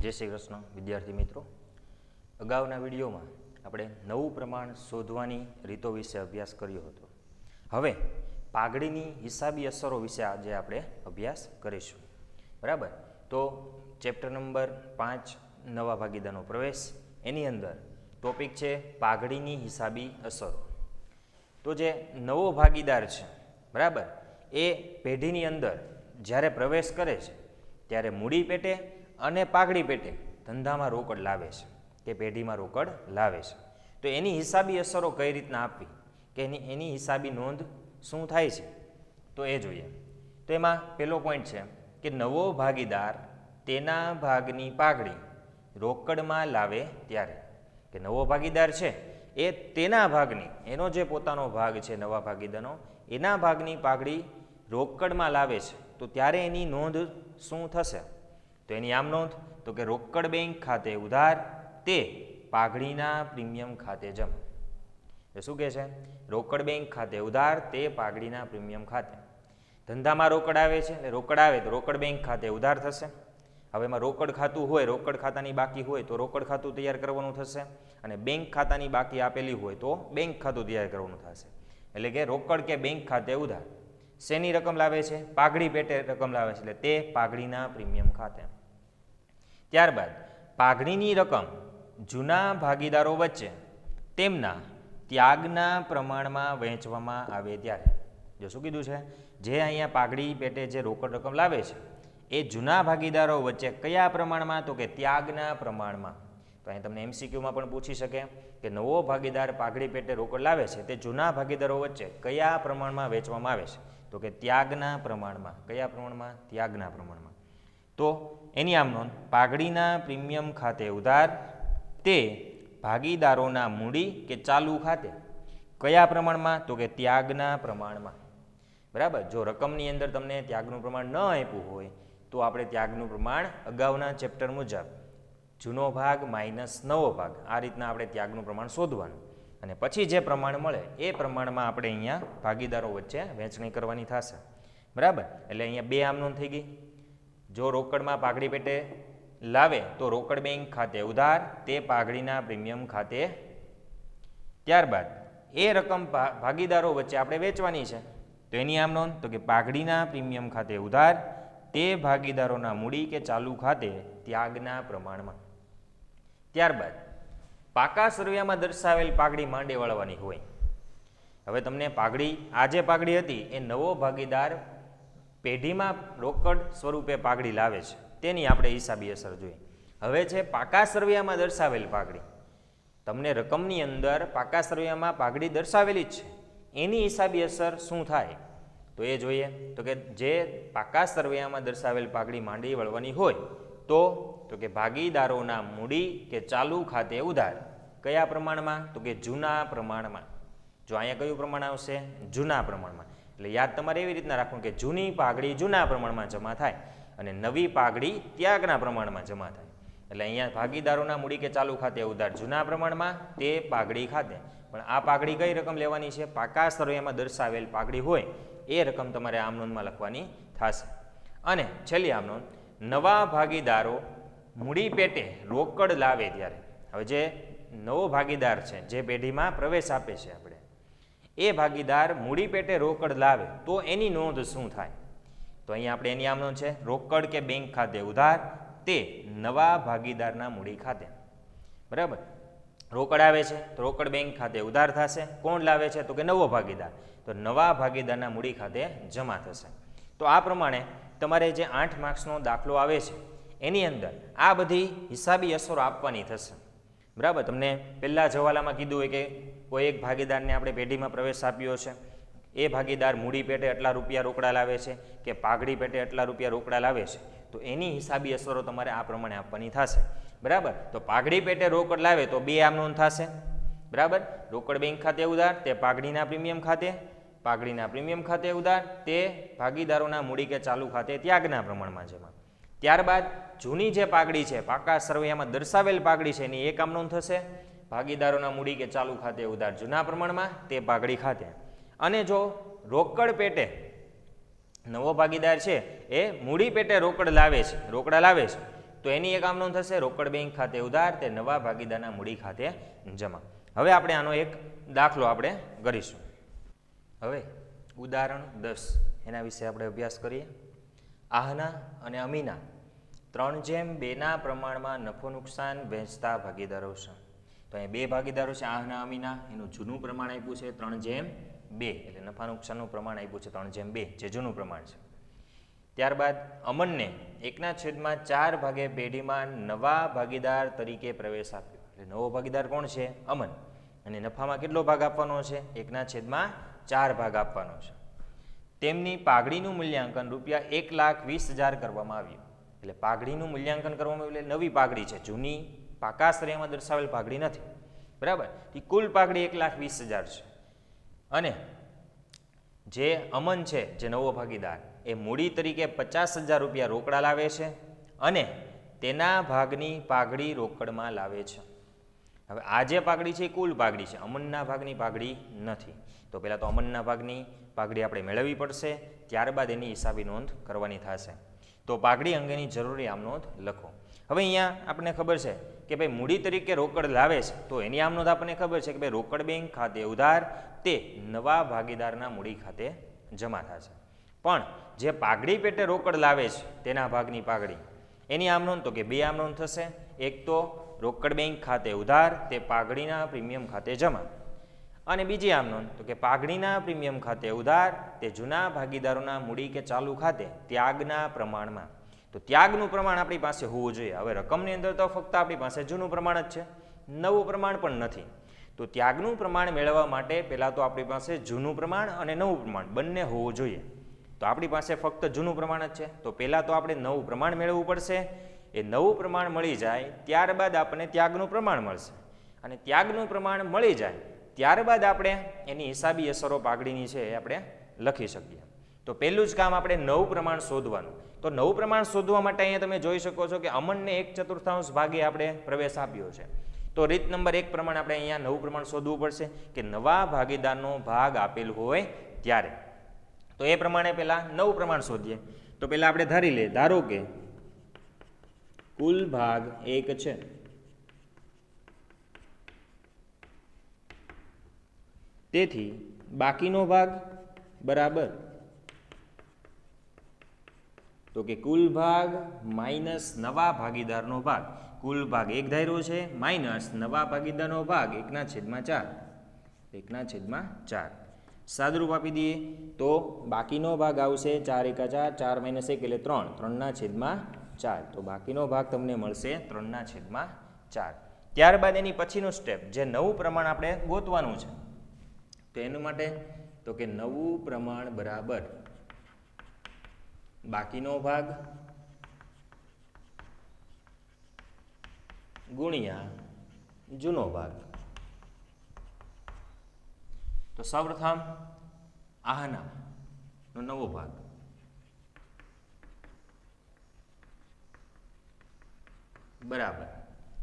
जय श्री कृष्ण विद्यार्थी मित्रों, अगाउना विडियो में આપણે નવું પ્રમાણ શોધવાની રીતો વિશે અભ્યાસ કર્યો હતો। હવે પાઘડીની હિસાબી અસરો વિશે આજે આપણે અભ્યાસ કરીશું। બરાબર, તો ચેપ્ટર નંબર 5 નવા ભાગીદારનો પ્રવેશ, એની અંદર ટોપિક છે પાઘડીની હિસાબી અસરો। તો જે નવો ભાગીદાર છે, બરાબર, એ પેઢીની અંદર જ્યારે પ્રવેશ કરે છે ત્યારે મૂડી પેટે અને પાઘડી પેટે ધંધામાં રોકડ લાવે છે કે પેઢીમાં રોકડ લાવે છે। તો એની હિસાબી અસરો કઈ રીતના આપવી કે એની હિસાબી નોંધ શું થાય છે તો એ જોઈએ। તો એમાં પહેલો પોઈન્ટ છે કે નવો ભાગીદાર તેના ભાગની પાઘડી રોકડમાં લાવે ત્યારે, કે નવો ભાગીદાર છે એ તેના ભાગની, એનો જે પોતાનો ભાગ છે નવા ભાગીદારનો, એના ભાગની પાઘડી રોકડમાં લાવે છે તો ત્યારે એની નોંધ શું થશે? તો એની આમ નોંધ તો કે રોકડ બેંક ખાતે ઉધાર તે પાઘડીના પ્રીમિયમ ખાતે જમા। એ શું કહે છે? રોકડ બેંક ખાતે ઉધાર તે પાઘડીના પ્રીમિયમ ખાતે। ધંધામાં રોકડ આવે છે એટલે રોકડ આવે તો રોકડ બેંક ખાતે ઉધાર થશે। હવે એમાં રોકડ ખાતું હોય, રોકડ ખાતાની બાકી હોય તો રોકડ ખાતું તૈયાર કરવાનું થશે, અને બેંક ખાતાની બાકી આપેલી હોય તો બેંક ખાતું તૈયાર કરવાનું થશે। એટલે કે રોકડ કે બેંક ખાતે ઉધાર શેની રકમ લાવે છે? પાઘડી પેટે રકમ લાવે છે એટલે તે પાઘડીના પ્રીમિયમ ખાતે। ત્યારબાદ પાઘડીની રકમ જૂના ભાગીદારો વચ્ચે તેમના ત્યાગના પ્રમાણમાં વહેંચવામાં આવે ત્યારે, જો શું કીધું છે, જે અહીંયા પાઘડી પેટે જે રોકડ રકમ લાવે છે એ જૂના ભાગીદારો વચ્ચે કયા પ્રમાણમાં? તો કે ત્યાગના પ્રમાણમાં। તો અહીં તમને એમસીક્યુમાં પણ પૂછી શકે કે નવો ભાગીદાર પાઘડી પેટે રોકડ લાવે છે તે જૂના ભાગીદારો વચ્ચે કયા પ્રમાણમાં વેચવામાં આવે છે? તો કે ત્યાગના પ્રમાણમાં। કયા પ્રમાણમાં? ત્યાગના પ્રમાણમાં। તો એની આમ નોંધ પાઘડીના પ્રીમિયમ ખાતે ઉધાર તે ભાગીદારોના મૂડી કે ચાલુ ખાતે કયા પ્રમાણમાં? તો કે ત્યાગના પ્રમાણમાં। બરાબર, જો રકમની અંદર તમને ત્યાગનું પ્રમાણ ન આપ્યું હોય તો આપણે ત્યાગનું પ્રમાણ અગાઉના ચેપ્ટર મુજબ જૂનો ભાગ માઇનસ નવો ભાગ, આ રીતના આપણે ત્યાગનું પ્રમાણ શોધવાનું, અને પછી જે પ્રમાણ મળે એ પ્રમાણમાં આપણે અહીંયા ભાગીદારો વચ્ચે વહેંચણી કરવાની થશે। બરાબર, એટલે અહીંયા બે આમ નોંધ થઈ ગઈ। જો રોકડમાં પાઘડી પેટે લાવે તો રોકડ બેંક ખાતે ઉધાર તે પાઘડીના પ્રીમિયમ ખાતે। ત્યારબાદ એ રકમ ભાગીદારો વચ્ચે આપણે વેચવાની છે તો એની આમ નોંધ તો કે પાઘડીના પ્રીમિયમ ખાતે ઉધાર તે ભાગીદારોના મૂડી કે ચાલુ ખાતે ત્યાગના પ્રમાણમાં। ત્યારબાદ પાકા સરવૈયામાં દર્શાવેલ પાઘડી માંડે વળવાની હોય। હવે તમને પાઘડી, આ જે પાઘડી હતી એ નવો ભાગીદાર પેઢીમાં રોકડ સ્વરૂપે પાઘડી લાવે છે તેની આપણે હિસાબી અસર જોઈએ। હવે છે પાકા સરવૈયામાં દર્શાવેલ પાઘડી, તમને રકમની અંદર પાકા સરવૈયામાં પાઘડી દર્શાવેલી જ છે, એની હિસાબી અસર શું થાય તો એ જોઈએ। તો કે જે પાકા સરવૈયામાં દર્શાવેલ પાઘડી માંડી વળવાની હોય તો કે ભાગીદારોના મૂડી કે ચાલુ ખાતે ઉધાર કયા પ્રમાણમાં? તો કે જૂના પ્રમાણમાં। જો અહીંયા કયું પ્રમાણ આવશે? જૂના પ્રમાણમાં। એટલે યાદ તમારે એવી રીતના રાખવું કે જૂની પાઘડી જૂના પ્રમાણમાં જમા થાય અને નવી પાઘડી ત્યાગના પ્રમાણમાં જમા થાય। એટલે અહીંયા ભાગીદારોના મૂડી કે ચાલુ ખાતે ઉધાર જૂના પ્રમાણમાં તે પાઘડી ખાતે, પણ આ પાઘડી કઈ રકમ લેવાની છે? પાકા સરવૈયામાં દર્શાવેલ પાઘડી હોય એ રકમ તમારે આમ નોંધમાં લખવાની થશે। અને છેલ્લી આમ નોંધ, નવા ભાગીદારો મૂડી પેટે રોકડ લાવે ત્યારે, હવે જે નવો ભાગીદાર છે જે પેઢીમાં પ્રવેશ આપે છે આપણે, એ ભાગીદાર મૂડી પેટે રોકડ લાવે તો એની નોંધ શું થાય? તો અહીંયા આપણે એની આમ નોંધ છે રોકડ કે બેંક ખાતે ઉધાર તે નવા ભાગીદારના મૂડી ખાતે। બરાબર, રોકડ આવે છે તો રોકડ બેંક ખાતે ઉધાર થશે। કોણ લાવે છે? તો કે નવો ભાગીદાર, તો નવા ભાગીદારના મૂડી ખાતે જમા થશે। તો આ પ્રમાણે તમારે જે 8 માર્ક્સનો દાખલો આવે છે એની અંદર આ બધી હિસાબી અસરો આપવાની થશે। બરાબર, તમને પહેલાં જવાલામાં કીધું હોય કે કોઈ એક ભાગીદારને આપણે પેઢીમાં પ્રવેશ આપ્યો છે, એ ભાગીદાર મૂડી પેટે એટલા રૂપિયા રોકડા લાવે છે કે પાઘડી પેટે એટલા રૂપિયા રોકડા લાવે છે, તો એની હિસાબી અસરો તમારે આ પ્રમાણે આપવાની થશે। બરાબર, તો પાઘડી પેટે રોકડ લાવે તો બે આમ નોંધ થશે। બરાબર, રોકડ બેંક ખાતે ઉધાર તે પાઘડીના પ્રીમિયમ ખાતે, પાઘડીના પ્રીમિયમ ખાતે ઉધાર તે ભાગીદારોના મૂડી કે ચાલુ ખાતે ત્યાગના પ્રમાણમાં જમા। ત્યારબાદ જૂની જે પાઘડી છે, પાકા સરવૈયામાં દર્શાવેલ પાઘડી છે, એની એક આમ નોંધ થશે, ભાગીદારોના મૂડી કે ચાલુ ખાતે ઉધાર જૂના પ્રમાણમાં તે પાઘડી ખાતે। અને જો રોકડ પેટે નવો ભાગીદાર છે એ મૂડી પેટે રોકડા લાવે છે તો એની એક આમ નોંધ થશે રોકડ બેંક ખાતે ઉધાર તે નવા ભાગીદારના મૂડી ખાતે જમા. હવે આપણે આનો એક દાખલો આપણે કરીશું. હવે ઉદાહરણ 10 એના વિશે આપણે અભ્યાસ કરીએ. આહના અને અમીના 3:2ના પ્રમાણમાં નફો નુકસાન વહેંચતા ભાગીદારો છે. તો અહીંયા બે ભાગીદારો છે આહના અમીના. એનું જૂનું પ્રમાણ આપ્યું છે 3:2 એટલે નફા નુકસાનનું પ્રમાણ આપ્યું છે 3:2 જે જૂનું પ્રમાણ છે. ત્યારબાદ અમનને 1/4 ભાગે પેઢીમાં નવા ભાગીદાર તરીકે પ્રવેશ આપ્યો. એટલે નવો ભાગીદાર કોણ છે? અમન. અને નફામાં કેટલો ભાગ આપવાનો છે? 1/4 ભાગ આપવાનો છે. તેમની પાઘડીનું મૂલ્યાંકન ₹1,20,000 કરવામાં આવ્યું. એટલે પાઘડીનું મૂલ્યાંકન કરવામાં આવ્યું એટલે નવી પાઘડી છે, જૂની પાકા શ્રેણીમાં દર્શાવેલ પાઘડી નથી. બરાબર? એ કુલ પાઘડી 1,20,000 છે. અને જે અમન છે, જે નવો ભાગીદાર, એ મૂડી તરીકે ₹50,000 રોકડા લાવે છે અને તેના ભાગની પાઘડી રોકડમાં લાવે છે. હવે આ જે પાઘડી છે એ કુલ પાઘડી છે, અમનના ભાગની પાઘડી નથી. તો પહેલાં તો અમનના ભાગની પાઘડી આપણે મેળવવી પડશે, ત્યારબાદ એની હિસાબી નોંધ કરવાની થશે. તો પાઘડી અંગેની જરૂરી આમ નોંધ લખો. હવે અહીંયા આપણને ખબર છે કે ભાઈ મૂડી તરીકે રોકડ લાવે છે, તો એની આમ નોંધ આપણને ખબર છે કે ભાઈ રોકડ બેંક ખાતે ઉધાર તે નવા ભાગીદારના મૂડી ખાતે જમા થશે. પણ જે પાઘડી પેટે રોકડ લાવે છે તેના ભાગની પાઘડી, એની આમ નોંધ તો કે બે આમ નોંધ થશે. એક તો રોકડ બેંક ખાતે ઉધાર તે પાઘડીના પ્રીમિયમ ખાતે જમા, અને બીજી આમ નોંધ તો કે પાઘડીના પ્રીમિયમ ખાતે ઉધાર તે જૂના ભાગીદારોના મૂડી કે ચાલુ ખાતે ત્યાગના પ્રમાણમાં. તો ત્યાગનું પ્રમાણ આપણી પાસે હોવું જોઈએ. હવે રકમની અંદર તો ફક્ત આપણી પાસે જૂનું પ્રમાણ જ છે, નવું પ્રમાણ પણ નથી. તો ત્યાગનું પ્રમાણ મેળવવા માટે પહેલાં તો આપણી પાસે જૂનું પ્રમાણ અને નવું પ્રમાણ બંને હોવું જોઈએ. તો આપણી પાસે ફક્ત જૂનું પ્રમાણ જ છે, તો પહેલાં તો આપણે નવું પ્રમાણ મેળવવું પડશે. એ નવું પ્રમાણ મળી જાય ત્યારબાદ આપણને ત્યાગનું પ્રમાણ મળશે, અને ત્યાગનું પ્રમાણ મળી જાય ત્યારબાદ આપણે એની હિસાબી અસરો પાઘડીની છે એ આપણે લખી શકીએ. તો પહેલું જ કામ આપણે નવું પ્રમાણ શોધવાનું. તો નવું પ્રમાણ શોધવા માટે અહીંયા તમે જોઈ શકો છો કે અમનને 1/4 ભાગે આપણે પ્રવેશ આપ્યો છે. તો રીત નંબર 1 પ્રમાણે આપણે અહીંયા નવું પ્રમાણ શોધવું પડશે કે નવા ભાગીદારનો ભાગ આપેલ હોય ત્યારે. તો એ પ્રમાણે પહેલાં નવું પ્રમાણ શોધીએ. તો પહેલાં આપણે ધારી લઈએ, ધારો કે કુલ ભાગ 1 છે, તેથી બાકીનો ભાગ બરાબર, તો કે કુલ ભાગ માઇનસ નવા ભાગીદારનો ભાગ. કુલ ભાગ 1 ધાર્યો છે માઇનસ નવા ભાગીદારનો ભાગ 1/4. 1/4 સાદરૂપ આપી દઈએ તો બાકીનો ભાગ આવશે 4 × 4, 4 - 1 એટલે 3, 3/4. તો બાકીનો ભાગ તમને મળશે 3/4. ત્યારબાદ એની પછીનું સ્ટેપ, જે નવું પ્રમાણ આપણે ગોતવાનું છે, તો એનું માટે તો કે નવું પ્રમાણ બરાબર બાકીનો ભાગ ગુણ્યા જૂનો ભાગ. તો સૌપ્રથમ આહનાનો નવો ભાગ બરાબર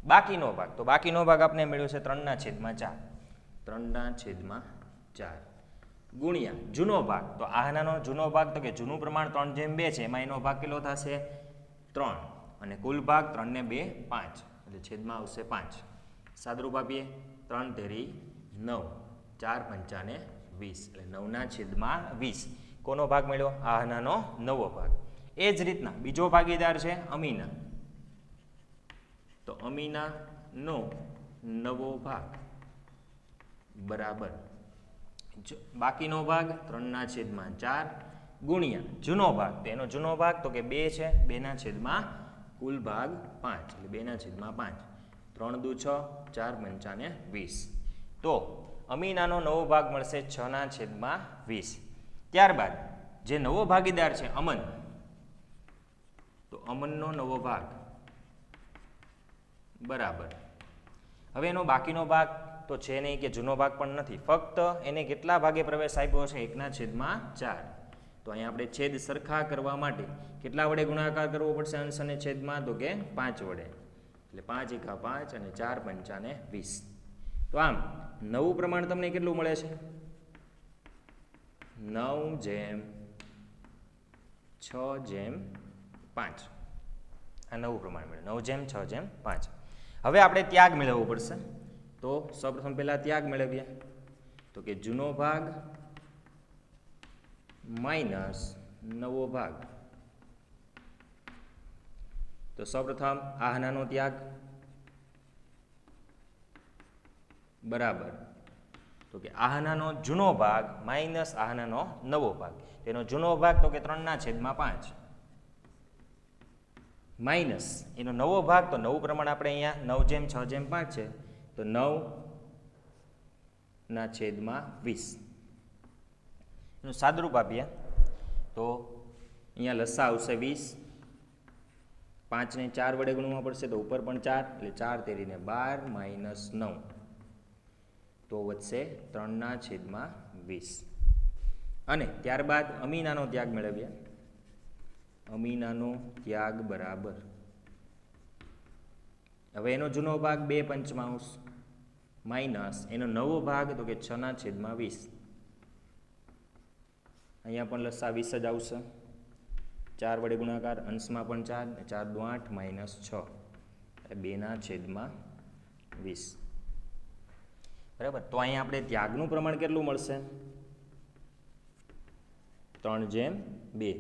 બાકીનો ભાગ. તો બાકીનો ભાગ આપણે મેળવ્યો છે 3/4. 3/4 ગુણ્યા જૂનો ભાગ. તો આહનાનો જૂનો ભાગ તો કે જૂનું પ્રમાણ 3/2 છે, એમાં એનો ભાગ કેટલો થશે? 3. અને કુલ ભાગ 3 ને 2 5 એટલે છેદમાં આવશે 5. સાદરૂપ આપીએ 3 તેરી 9, 4 પંચાને 20 એટલે 9/20. કોનો ભાગ મળ્યો? આહનાનો નવો ભાગ. એ જ રીતના બીજો ભાગીદાર છે અમીના. તો અમીનાનો નવો ભાગ બરાબર બાકીનો ભાગ 3/4 ગુણ્યા જૂનો ભાગ. તો એનો જૂનો ભાગ તો કે 2 છે, 2/, કુલ ભાગ 5 એટલે 2/5. 3 દુ 6, 4 પંચાને 20. તો અમીનાનો નવો ભાગ મળશે 6/20. ત્યારબાદ જે નવો ભાગીદાર છે અમન, તો અમનનો નવો ભાગ બરાબર. હવે એનો બાકીનો ભાગ તો છે નહીં કે જૂનો ભાગ પણ નથી, ફક્ત એને કેટલા ભાગે પ્રવેશ આપ્યો છે? 1/4. તો અહીંયા આપણે છેદ સરખા કરવા માટે કેટલા વડે ગુણાકાર કરવો પડશે અંશ અને છેદમાં? તો કે 5 વડે. એટલે 5 × 5 અને 4 પંચાને 20. તો આમ નવું પ્રમાણ તમને કેટલું મળે છે? 9/6/5. આ નવું પ્રમાણ મળ્યું 9/6/5. હવે આપણે ત્યાગ મેળવવો પડશે. તો સૌપ્રથમ પહેલાં ત્યાગ મેળવીએ. તો કે જૂનો ભાગ માઇનસ નવો ભાગ. તો સૌપ્રથમ આહનાનો ત્યાગ બરાબર તો કે આહનાનો જૂનો ભાગ માઇનસ આહનાનો નવો ભાગ. તેનો જૂનો ભાગ તો કે 3/5 માઇનસ એનો નવો ભાગ. તો નવું પ્રમાણ આપણે અહીંયા 9/6/5 છે. તો 9/20 એનું સાદરૂપ આપીએ તો અહીંયા લસા આવશે 20. 5 ને 4 વડે ગુણવા પડશે તો ઉપર પણ 4 એટલે 4 તેરીને 12 માઇનસ 9 તો વધશે 3/20. અને ત્યારબાદ અમીનાનો ત્યાગ મેળવીએ. અમીનાનો ત્યાગ બરાબર હવે એનો જૂનો ભાગ 2/5 માઇનસ એનો નવો ભાગ તો કે 6/20. અહીંયા પણ લસા 20 જ આવશે. 4 વડે ગુણાકાર અંશમાં પણ 4 4 દુ 8 માઇનસ 6 2/20. બરાબર. તો અહીંયા આપણે ત્યાગનું પ્રમાણ કેટલું મળશે? 3/2.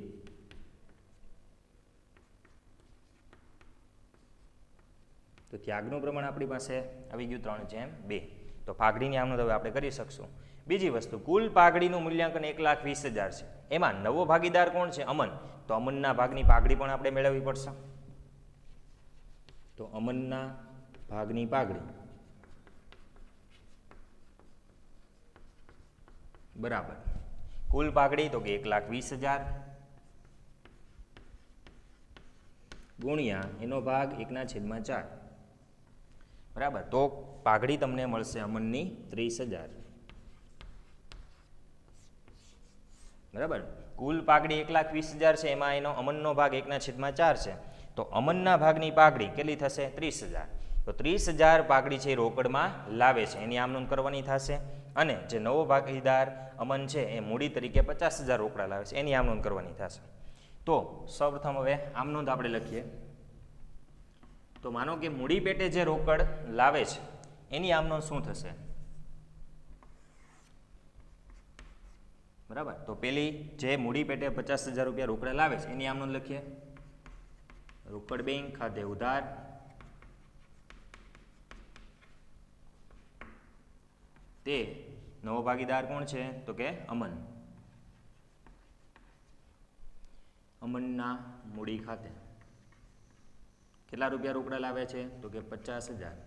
તો ત્યાગનું પ્રમાણ આપણી પાસે આવી ગયું 3/2. તો પાઘડીની આમનો હવે આપણે કરી શકશું. બીજી વસ્તુ, કુલ પાઘડીનું મૂલ્યાંકન 1,20,000 છે. એમાં નવો ભાગીદાર કોણ છે? અમન. તો અમનના ભાગની પાઘડી પણ આપણે મેળવવી પડશે. તો અમનના ભાગની પાઘડી બરાબર કુલ પાઘડી તો કે 1,20,000 ગુણ્યા એનો ભાગ 1/4. બરાબર. તો પાઘડી તમને મળશે અમનની 30,000. બરાબર. કુલ પાઘડી 1,20,000 છે. એમાં એનો અમનનો ભાગ 1/4 છે. તો અમનના ભાગની પાઘડી કેટલી થશે? 30,000. તો 30,000 પાઘડી છે એ રોકડમાં લાવે છે એની આમનોંધ કરવાની થશે. અને જે નવો ભાગીદાર અમન છે એ મૂડી તરીકે 50,000 રોકડા લાવે છે એની આમનોંધ કરવાની થશે. તો સૌપ્રથમ હવે આમનોંધ આપણે લખીએ. તો માનો કે મૂડી પેટે જે રોકડ લાવે છે એની આમનોંધ શું થશે? બરાબર. તો પેલી જે મૂડી પેટે 50,000 રૂપિયા રોકડા લાવે છે એની આમનોંધ લખીએ. રોકડ બેંક ખાતે ઉધાર તે નવો ભાગીદાર કોણ છે? તો કે અમન. અમનના મૂડી ખાતે કેટલા રૂપિયા રોકડા લાવે છે? તો કે 50,000.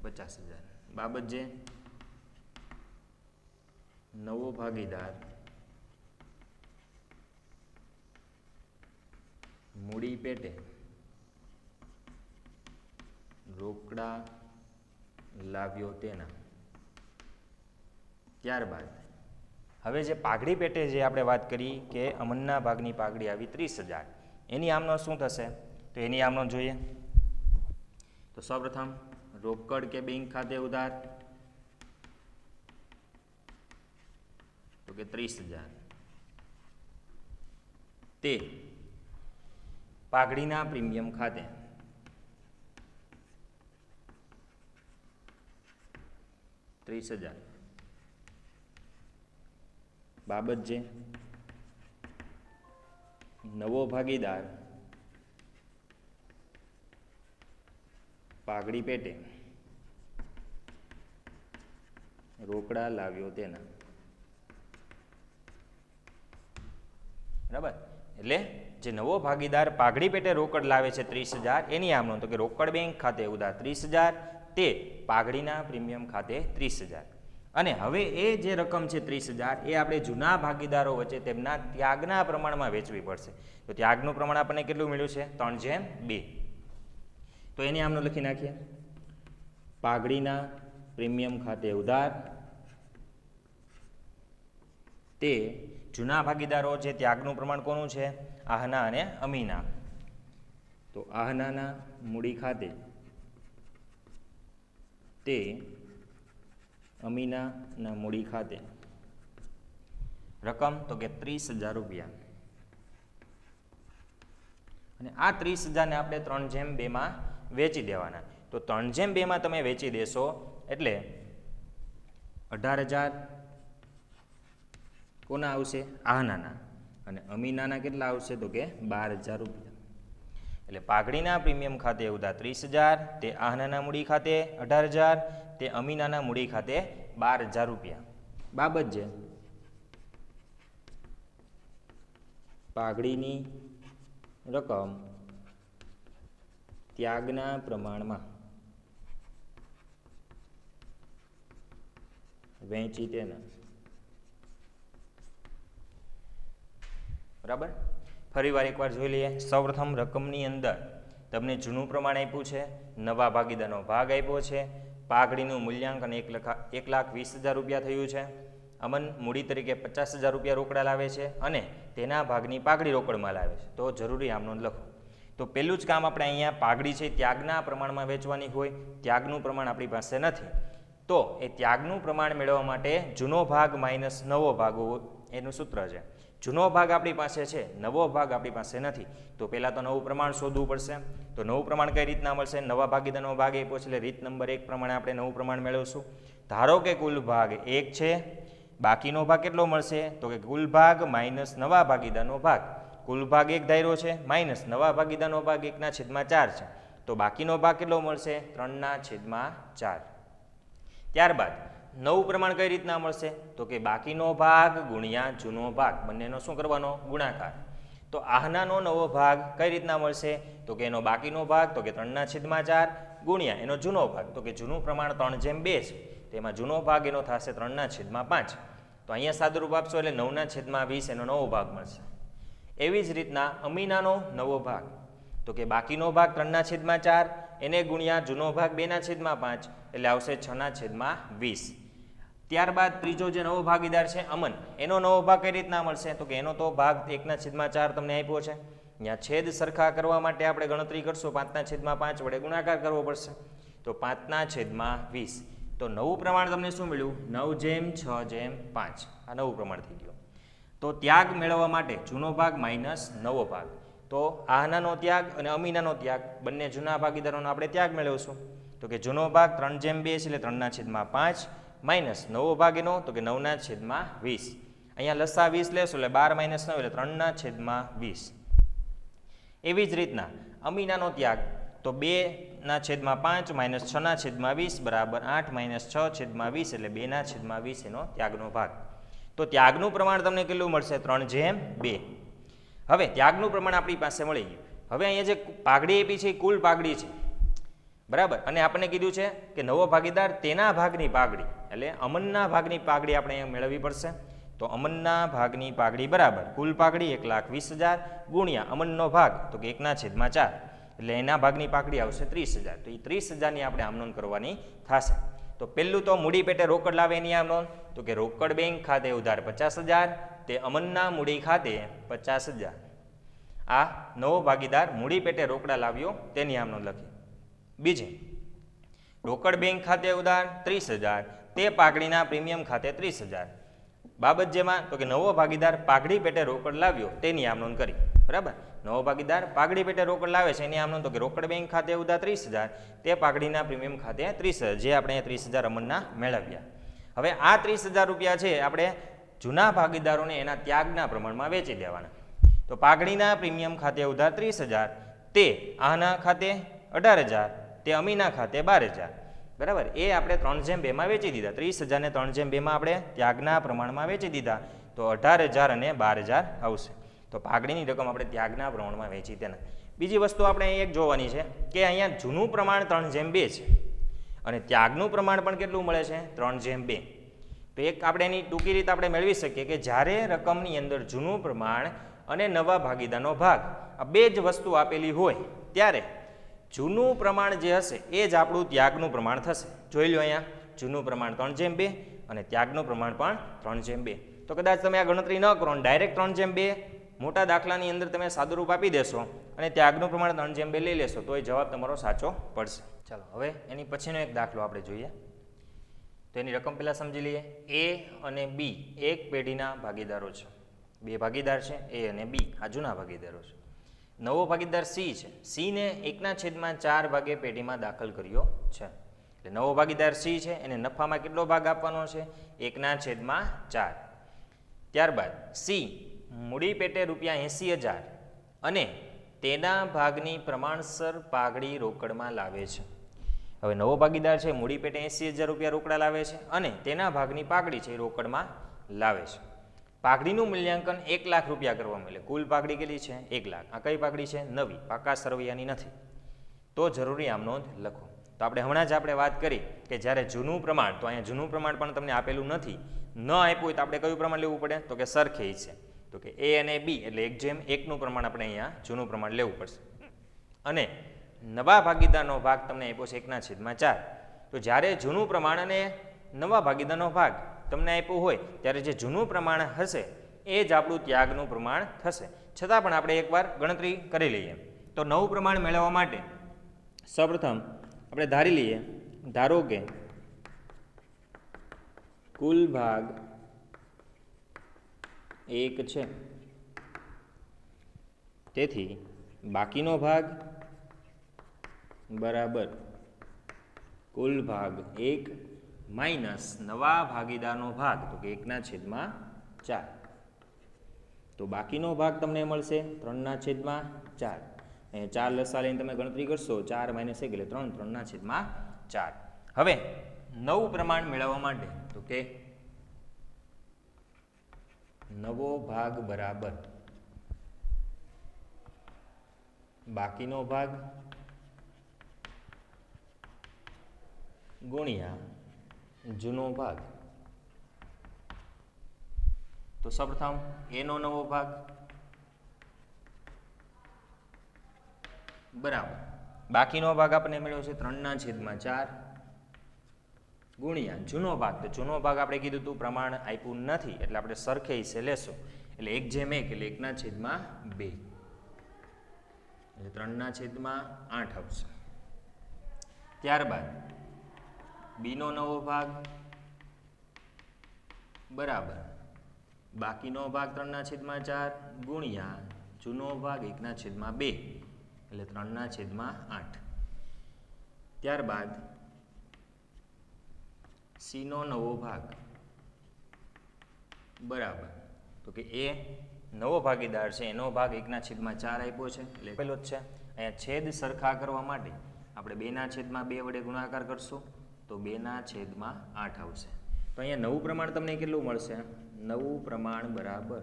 50,000 બાબત જે નવો ભાગીદાર મૂડી પેટે રોકડા લાવ્યો તેના. ત્યારબાદ હવે જે પાઘડી પેટે જે આપણે વાત કરી કે અમનના ભાગની પાઘડી આવી 30,000 એની આમનોંધ શું થશે? તો એની આમનોંધ જોઈએ. તો સૌપ્રથમ રોકડ કે બેંક ખાતે ઉધાર તો કે 30,000 તે પાઘડીના પ્રીમિયમ ખાતે $30,000 બાબત જે નવો ભાગીદાર પાઘડી પેટે રોકડા લાવ્યો તેના. બરાબર. એટલે જે નવો ભાગીદાર પાઘડી પેટે રોકડ લાવે છે 30,000 એની આમનોંધ. તો કે રોકડ બેંક ખાતે ઉધાર 30,000 તે પાઘડીના પ્રીમિયમ ખાતે 30,000. અને હવે એ જે રકમ છે 30,000 એ આપણે જૂના ભાગીદારો વચ્ચે તેમના ત્યાગના પ્રમાણમાં વેચવી પડશે. તો ત્યાગનું પ્રમાણ આપણને કેટલું મળ્યું છે? 3/2. તો એની આમનો લખી નાખીએ. પાઘડીના પ્રીમિયમ ખાતે ઉધાર તે જૂના ભાગીદારો જે ત્યાગનું પ્રમાણ કોનું છે? આહના અને અમીના. તો આહનાના મૂડી ખાતે તે અમીનાના મૂડી ખાતે રકમ તો કે 30,000 રૂપિયા. અને આ 30,000ને આપણે 3/2 વેચી દેવાના. તો 3/2 તમે વેચી દેશો એટલે 18,000 કોના આવશે? આહનાના. અને અમીનાના કેટલા આવશે? તો કે 12,000 રૂપિયા. એટલે પાઘડીના પ્રીમિયમ ખાતે ઉધાર 30,000, તે આહનાના મૂડી ખાતે 18,000, તે અમીનાના મૂડી ખાતે 12,000 રૂપિયા. બાબત છે પાઘડીની રકમ ત્યાગના પ્રમાણમાં વહેંચી તેના. બરાબર. ફરીવાર એકવાર જોઈ લઈએ. સૌપ્રથમ રકમની અંદર તમને જૂનું પ્રમાણ આપ્યું છે, નવા ભાગીદારનો ભાગ આપ્યો છે, પાઘડીનું મૂલ્યાંકન 1,20,000 રૂપિયા થયું છે, અમન મૂડી તરીકે 50,000 રૂપિયા રોકડા લાવે છે અને તેના ભાગની પાઘડી રોકડમાં લાવે છે. તો જરૂરી આમ નોંધ લખો. તો પહેલું જ કામ આપણે અહીંયા પાઘડી છે ત્યાગના પ્રમાણમાં વેચવાની હોય, ત્યાગનું પ્રમાણ આપણી પાસે નથી. તો એ ત્યાગનું પ્રમાણ મેળવવા માટે જૂનો ભાગ માઇનસ નવો ભાગ એનું સૂત્ર છે. જૂનો ભાગ આપણી પાસે છે, નવો ભાગ આપણી પાસે નથી. તો પહેલાં તો નવું પ્રમાણ શોધવું પડશે. તો નવું પ્રમાણ કઈ રીતના મળશે? નવા ભાગીદારનો ભાગ આપ્યો છે એટલે રીત નંબર 1 પ્રમાણે આપણે નવું પ્રમાણ મેળવશું. ધારો કે કુલ ભાગ 1 છે, બાકીનો ભાગ કેટલો મળશે? તો કે કુલ ભાગ માઇનસ નવા ભાગીદારનો ભાગ. કુલ ભાગ 1 ધાર્યો છે માઇનસ નવા ભાગીદારનો ભાગ 1/4 છે. તો બાકીનો ભાગ કેટલો મળશે? 3/4. ત્યારબાદ નવું પ્રમાણ કઈ રીતના મળશે? તો કે બાકીનો ભાગ ગુણ્યા જૂનો ભાગ, બંનેનો શું કરવાનો? ગુણાકાર. તો આહનાનો નવો ભાગ કઈ રીતના મળશે? તો કે એનો બાકીનો ભાગ તો કે 3/4 ગુણ્યા એનો જૂનો ભાગ. તો કે જૂનું પ્રમાણ 3/2 છે, તેમાં જૂનો ભાગ એનો થશે 3/5. તો અહીંયા સાદુરૂપ આપશો એટલે 9/20 એનો નવો ભાગ મળશે. એવી જ રીતના અમીનાનો નવો ભાગ તો કે બાકીનો ભાગ 3/4 એને ગુણ્યા જૂનો ભાગ 2/5 એટલે આવશે 6/20. ત્યારબાદ ત્રીજો જે નવો ભાગીદાર છે અમન, એનો નવો ભાગ કઈ રીતના મળશે? તો કે એનો તો ભાગ 1/4 તમને આપ્યો છે. અહીંયા છેદ સરખા કરવા માટે આપણે ગણતરી કરશું, 5/5 વડે ગુણાકાર કરવો પડશે. તો 5/20. તો નવું પ્રમાણ તમને શું મળ્યું? 9/6/5. આ નવું પ્રમાણ થઈ ગયું. તો ત્યાગ મેળવવા માટે જૂનો ભાગ માઇનસ નવો ભાગ. તો આહનાનો ત્યાગ અને અમીનાનો ત્યાગ બંને જૂના ભાગીદારોનો આપણે ત્યાગ મેળવશું. તો કે જૂનો ભાગ 3/2 એટલે 3/5 માઇનસ નવો ભાગ એનો તો કે 9/20. અહીંયા લસા 20 લેશો એટલે 12 - 9 એટલે 3/20. એવી જ રીતના અમીનાનો ત્યાગ તો 2/5 માઇનસ 6/20 બરાબર 8 - 6/20 એટલે 2/20 એનો ત્યાગનો ભાગ. તો ત્યાગનું પ્રમાણ તમને કેટલું મળશે? 3/2. હવે ત્યાગનું પ્રમાણ આપણી પાસે મળી ગયું. હવે અહીંયા જે પાઘડી આપી છે એ કુલ પાઘડી છે, બરાબર. અને આપણને કીધું છે કે નવો ભાગીદાર તેના ભાગની પાઘડી એટલે અમનના ભાગની પાઘડી આપણે અહીંયા મેળવવી પડશે. તો અમનના ભાગની પાઘડી બરાબર કુલ પાઘડી 1,20,000 ગુણ્યા અમનનો ભાગ તો કે 1/4 એટલે એના ભાગની પાઘડી આવશે 30,000. તો એ 30,000ની આપણે આમ નોંધ કરવાની થશે. તો પહેલું તો મૂડી પેટે રોકડ લાવે એની આમ નોંધ તો કે રોકડ બેંક ખાતે ઉધાર 50,000, તે અમનના મૂડી ખાતે 50,000. આ નવો ભાગીદાર મૂડી પેટે રોકડા લાવ્યો તેની આમ નોંધ લખી. બીજી રોકડ બેંક ખાતે ઉધાર 30,000, તે પાઘડીના પ્રીમિયમ ખાતે 30,000. બાબત જેમાં તો કે નવો ભાગીદાર પાઘડી પેટે રોકડ લાવ્યો તેની આમ નોંધ કરી, બરાબર. નવો ભાગીદાર પાઘડી પેટે રોકડ લાવે છે એની આમ નોંધ તો કે રોકડ બેંક ખાતે ઉધાર 30,000, તે પાઘડીના પ્રીમિયમ ખાતે 30,000, જે આપણે 30,000 અમનના મેળવ્યા. હવે આ 30,000 રૂપિયા છે આપણે જૂના ભાગીદારોને એના ત્યાગના પ્રમાણમાં વેચી દેવાના. તો પાઘડીના પ્રીમિયમ ખાતે ઉધાર 30,000, તે આના ખાતે 18,000, તે અમીના ખાતે 12,000, બરાબર. એ આપણે 3/2 વેચી દીધા. 30,000 ને 3/2 આપણે ત્યાગના પ્રમાણમાં વેચી દીધા. તો 18,000 અને 12,000 આવશે. તો પાઘડીની રકમ આપણે ત્યાગના પ્રમાણમાં વેચી તેના. બીજી વસ્તુ આપણે અહીં એક જોવાની છે કે અહીંયા જૂનું પ્રમાણ 3/2 છે અને ત્યાગનું પ્રમાણ પણ કેટલું મળે છે? 3/2. તો એક આપણે એની ટૂંકી રીત આપણે મેળવી શકીએ કે જ્યારે રકમની અંદર જૂનું પ્રમાણ અને નવા ભાગીદારનો ભાગ આ બે જ વસ્તુ આપેલી હોય ત્યારે જૂનું પ્રમાણ જે હશે એ જ આપણું ત્યાગનું પ્રમાણ થશે. જોઈ લો અહીંયા જૂનું પ્રમાણ 3/2 અને ત્યાગનું પ્રમાણ પણ 3/2. તો કદાચ તમે આ ગણતરી ન કરો અને ડાયરેક્ટ 3/2 મોટા દાખલાની અંદર તમે સાદુરૂપ આપી દેશો અને ત્યાગનું પ્રમાણ 3/2 લઈ લેશો તો એ જવાબ તમારો સાચો પડશે. ચાલો હવે એની પછીનો એક દાખલો આપણે જોઈએ. તો એની રકમ પહેલાં સમજી લઈએ. એ અને બી એક પેઢીના ભાગીદારો છે. બે ભાગીદાર છે એ અને બી, આ જૂના ભાગીદારો છે. નવો ભાગીદાર સી છે, સીને 1/4 ભાગે પેઢીમાં દાખલ કર્યો છે. એટલે નવો ભાગીદાર સી છે એને નફામાં કેટલો ભાગ આપવાનો છે? 1/4. ત્યારબાદ સી મૂડી પેટે ₹80,000 અને તેના ભાગની પ્રમાણસર પાઘડી રોકડમાં લાવે છે. હવે નવો ભાગીદાર છે મૂડી પેટે ₹80,000 રોકડા લાવે છે અને તેના ભાગની પાઘડી છે એ રોકડમાં લાવે છે. પાઘડીનું મૂલ્યાંકન ₹1,00,000 કરવામાં, એટલે કુલ પાઘડી કેટલી છે? 1,00,000. આ કઈ પાઘડી છે? નવી, પાકા સરવૈયાની નથી. તો જરૂરી આમ નોંધ લખો. તો આપણે હમણાં જ આપણે વાત કરી કે જ્યારે જૂનું પ્રમાણ, તો અહીંયા જૂનું પ્રમાણ પણ તમને આપેલું નથી, ન આપ્યું હોય તો આપણે કયું પ્રમાણ લેવું પડે? તો કે સરખે છે. તો કે એ અને બી એટલે 1:1નું પ્રમાણ આપણે અહીંયા જૂનું પ્રમાણ લેવું પડશે. અને નવા ભાગીદારનો ભાગ તમને આપ્યો છે 1/4. તો જ્યારે જૂનું પ્રમાણ અને નવા ભાગીદારનો ભાગ તમને આપ્યું હોય ત્યારે જે જૂનું પ્રમાણ હશે એ જ આપણું ત્યાગનું પ્રમાણ થશે. છતાં પણ આપણે એકવાર ગણતરી કરી લઈએ. તો નવું પ્રમાણ મેળવવા માટે સૌપ્રથમ આપણે ધારી લઈએ, ધારો કે કુલ ભાગ 1 છે, તેથી બાકીનો ભાગ બરાબર કુલ ભાગ 1 માઇનસ નવા ભાગીદારનો ભાગ, તો કે 1/4. તો બાકીનો ભાગ તમને મળશે 3/4. અને 4 લસા લઈને તમે ગણતરી કરશો, 4 - 1 એટલે 3, 3/4. હવે નવું પ્રમાણ મેળવવા માટે તો કે નવો ભાગ બરાબર બાકીનો ભાગ ગુણ્યા જૂનો ભાગ. તો સૌપ્રથમ એનો નવો ભાગ બરાબર બાકીનો ભાગ આપણે મેળવ્યો છે 3/4 ગુણ્યા જૂનો ભાગ. તો જૂનો ભાગ આપણે કીધું હતું પ્રમાણ આપ્યું નથી એટલે આપણે સરખે હિસ્સે લેશું, એટલે 1:1 એટલે 1/2 એટલે 3/8 આવશે. ત્યારબાદ બીનો નવો ભાગ બરાબર બાકીનો ભાગ 3/4 ગુણ્યા જૂનો ભાગ 1/2 એટલે 3/8. ત્યારબાદ સીનો નવો ભાગ બરાબર તો કે એ નવો ભાગીદાર છે એનો ભાગ 1/4 આપ્યો છે એટલે પેલો જ છે. અહીંયા છેદ સરખા કરવા માટે આપણે 2/2 વડે ગુણાકાર કરશું તો 2/8 આવશે. તો અહીંયા નવું પ્રમાણ તમને કેટલું મળશે? નવું પ્રમાણ બરાબર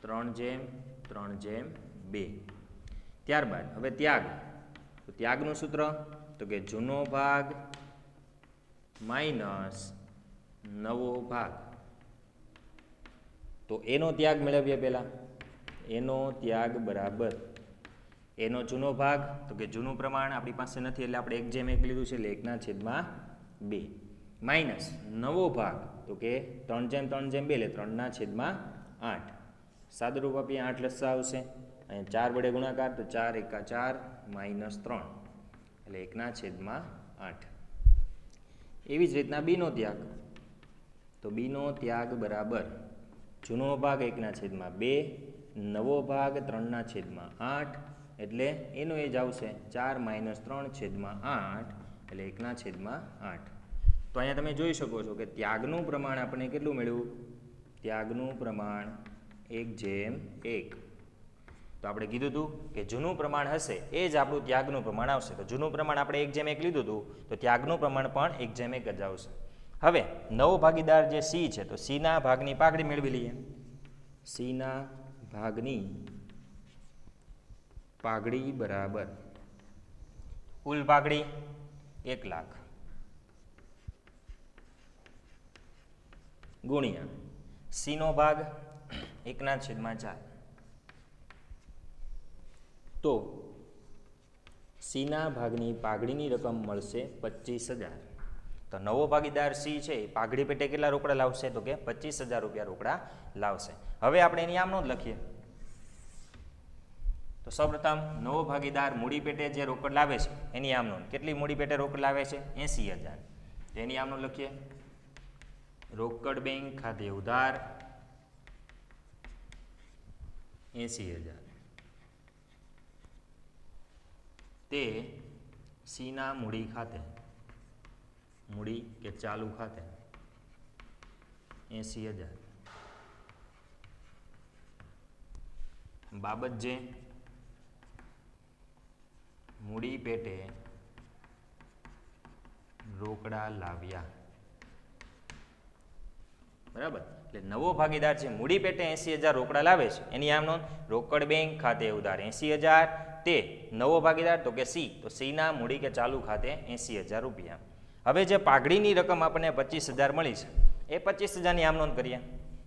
3/3/2. ત્યારબાદ હવે ત્યાગ. તો ત્યાગનું સૂત્ર તો કે જૂનો ભાગ માઇનસ નવો ભાગ. તો એનો ત્યાગ મેળવીએ પહેલા. એનો ત્યાગ બરાબર એનો જૂનો ભાગ તો કે જૂનું પ્રમાણ આપણી પાસે નથી એટલે આપણે 1:1 લીધું છે એટલે 1/2 માઇનસ નવો ભાગ તો કે 3/3/2 એટલે 3/8. સાદુરૂપ આપીએ 8 લસા આવશે. અહીંયા 4 વડે ગુણાકાર તો 4 × 4 -3 એટલે 1/8. એવી જ રીતના બીનો ત્યાગ. તો બીનો ત્યાગ બરાબર જૂનો ભાગ 1/2 નવો ભાગ 3/8 એટલે એનો એ જ આવશે 4 - 3/8 એટલે 1/8. તો અહીંયા તમે જોઈ શકો છો કે ત્યાગનું પ્રમાણ આપણે કેટલું મળ્યું? ત્યાગનું પ્રમાણ 1:1. તો આપણે કીધું હતું કે જૂનું પ્રમાણ હશે એ જ આપણું ત્યાગનું પ્રમાણ આવશે. તો જૂનું પ્રમાણ આપણે 1:1 લીધું હતું તો ત્યાગનું પ્રમાણ પણ 1:1 જ આવશે. હવે નવો ભાગીદાર જે સી છે તો સીના ભાગની પાઘડી મેળવી લઈએ. સીના ભાગની પાઘડી બરાબર કુલ પાઘડી 1,00,000 ગુણ્યા સીનો ભાગ 1/4. તો સીના ભાગની પાઘડીની રકમ મળશે 25,000. તો નવો ભાગીદાર સી છે એ પાઘડી પેટે કેટલા રોકડા લાવશે? તો કે 25,000 રૂપિયા રોકડા લાવશે. હવે આપણે એની આમ નોંધ લખીએ. તો સૌપ્રથમ નવો ભાગીદાર મૂડી પેટે જે રોકડ લાવે છે એની આમ નોંધ. કેટલી મૂડી પેટે રોકડ લાવે છે? 80,000. તો એની આમ નોંધ લખીએ. રોકડ બેંક ખાતે ઉધાર 80,000. તે સીના મૂડી ખાતે, મૂડી કે ચાલુ ખાતે 80,000. બાબત જે મૂડી પેટે રોકડા લાવ્યા. બરાબર, એટલે નવો ભાગીદાર છે મૂડી પેટે 80,000 રોકડા લાવે છે, એની આમ નોંધ રોકડ બેંક ખાતે ઉધાર 80,000. તે નવો ભાગીદાર તો કે સી, તો સીના મૂડી કે ચાલુ ખાતે 80,000 રૂપિયા. હવે જે પાઘડીની રકમ આપણને 25,000 મળી છે એ 25,000ની આમ નોંધ કરીએ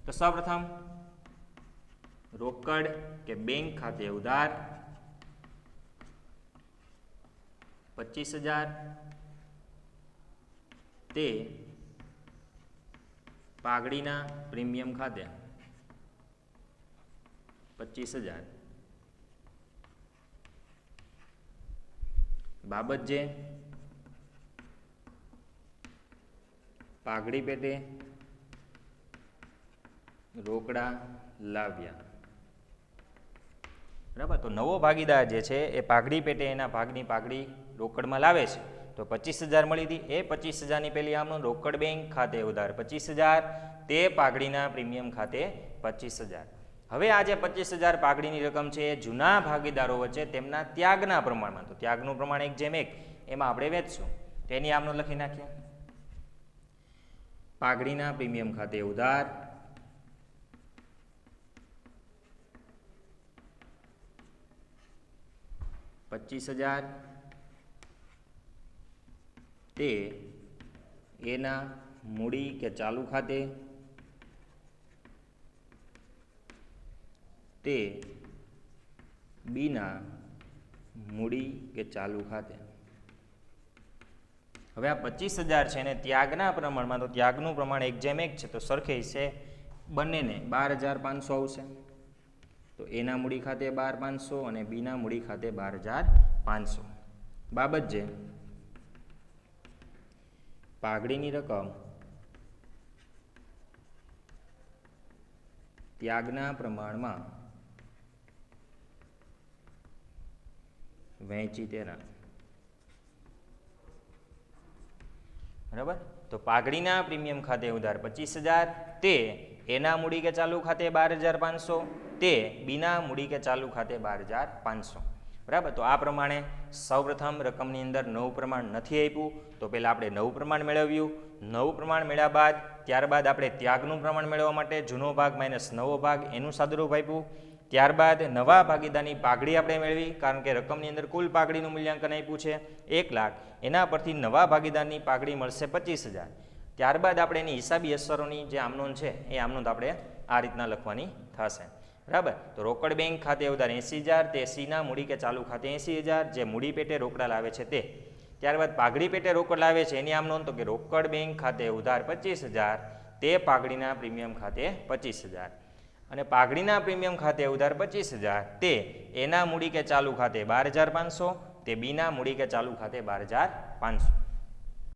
તો સૌપ્રથમ રોકડ કે બેંક ખાતે ઉધાર 25,000 તે પાઘડીના પ્રીમિયમ ખાતે 25,000. બાબત જે પાઘડી પેટે રોકડા લાવ્યા. બરાબર, તો નવો ભાગીદાર જે છે એ પાઘડી પેટે એના ભાગની પાઘડી રોકડમાં લાવે છે, તો 25,000 મળી હતી. એ 25,000ની પહેલી આમનો રોકડ બેંક ખાતે ઉધાર 25,000 તે પાઘડીના પ્રીમિયમ ખાતે 25,000. હવે આ જે 25,000 પાઘડીની રકમ છે એ જૂના ભાગીદારો વચ્ચે તેમના ત્યાગના પ્રમાણમાં, તો ત્યાગનું પ્રમાણ 1:1 એમાં આપણે વેચશું, તેની આમનો લખી નાખીએ. પાઘડીના પ્રીમિયમ ખાતે ઉધાર 25,000 તે એના મૂડી કે ચાલુ ખાતે તે બીના મૂડી કે ચાલુ ખાતે. હવે આ 25,000 છે ને ત્યાગના પ્રમાણમાં, તો ત્યાગનું પ્રમાણ 1:1 છે, તો સરખે છે બંનેને 12,500 આવશે. તો એના મૂડી ખાતે 12,500 અને બીના મૂડી ખાતે 12,500. બાબત જે પાઘડીની રકમ ત્યાગના પ્રમાણમાં વહેંચી તેના. બરાબર, તો પાઘડીના પ્રીમિયમ ખાતે ઉધાર 25,000 તે એના મૂડી કે ચાલુ ખાતે 12,500 તે બીના મૂડી કે ચાલુ ખાતે 12,500. બરાબર, તો આ પ્રમાણે સૌપ્રથમ રકમની અંદર નવું પ્રમાણ નથી આપ્યું, તો પહેલાં આપણે નવું પ્રમાણ મેળવ્યું. નવું પ્રમાણ મેળવ્યા બાદ ત્યારબાદ આપણે ત્યાગનું પ્રમાણ મેળવવા માટે જૂનો ભાગ માઇનસ નવો ભાગ એનું સાદુરૂપ આપ્યું. ત્યારબાદ નવા ભાગીદારની પાઘડી આપણે મેળવી, કારણ કે રકમની અંદર કુલ પાઘડીનું મૂલ્યાંકન આપ્યું છે 1 લાખ, એના પરથી નવા ભાગીદારની પાઘડી મળશે 25,000. ત્યારબાદ આપણે એની હિસાબી અસરોની જે આમનોંધ છે એ આમનોંધ આપણે આ રીતના લખવાની થશે. બરાબર, તો રોકડ બેંક ખાતે ઉધાર 80,000 તે સીના મૂડી કે ચાલુ ખાતે 80,000 જે મૂડી પેટે રોકડા લાવે છે તે. ત્યારબાદ પાઘડી પેટે રોકડ લાવે છે એની આમ નોંધ, તો કે રોકડ બેંક ખાતે ઉધાર 25,000 તે પાઘડીના પ્રીમિયમ ખાતે 25,000 અને પાઘડીના પ્રીમિયમ ખાતે ઉધાર 25,000 તે એના મૂડી કે ચાલુ ખાતે 12,500 તે બીના મૂડી કે ચાલુ ખાતે 12,500.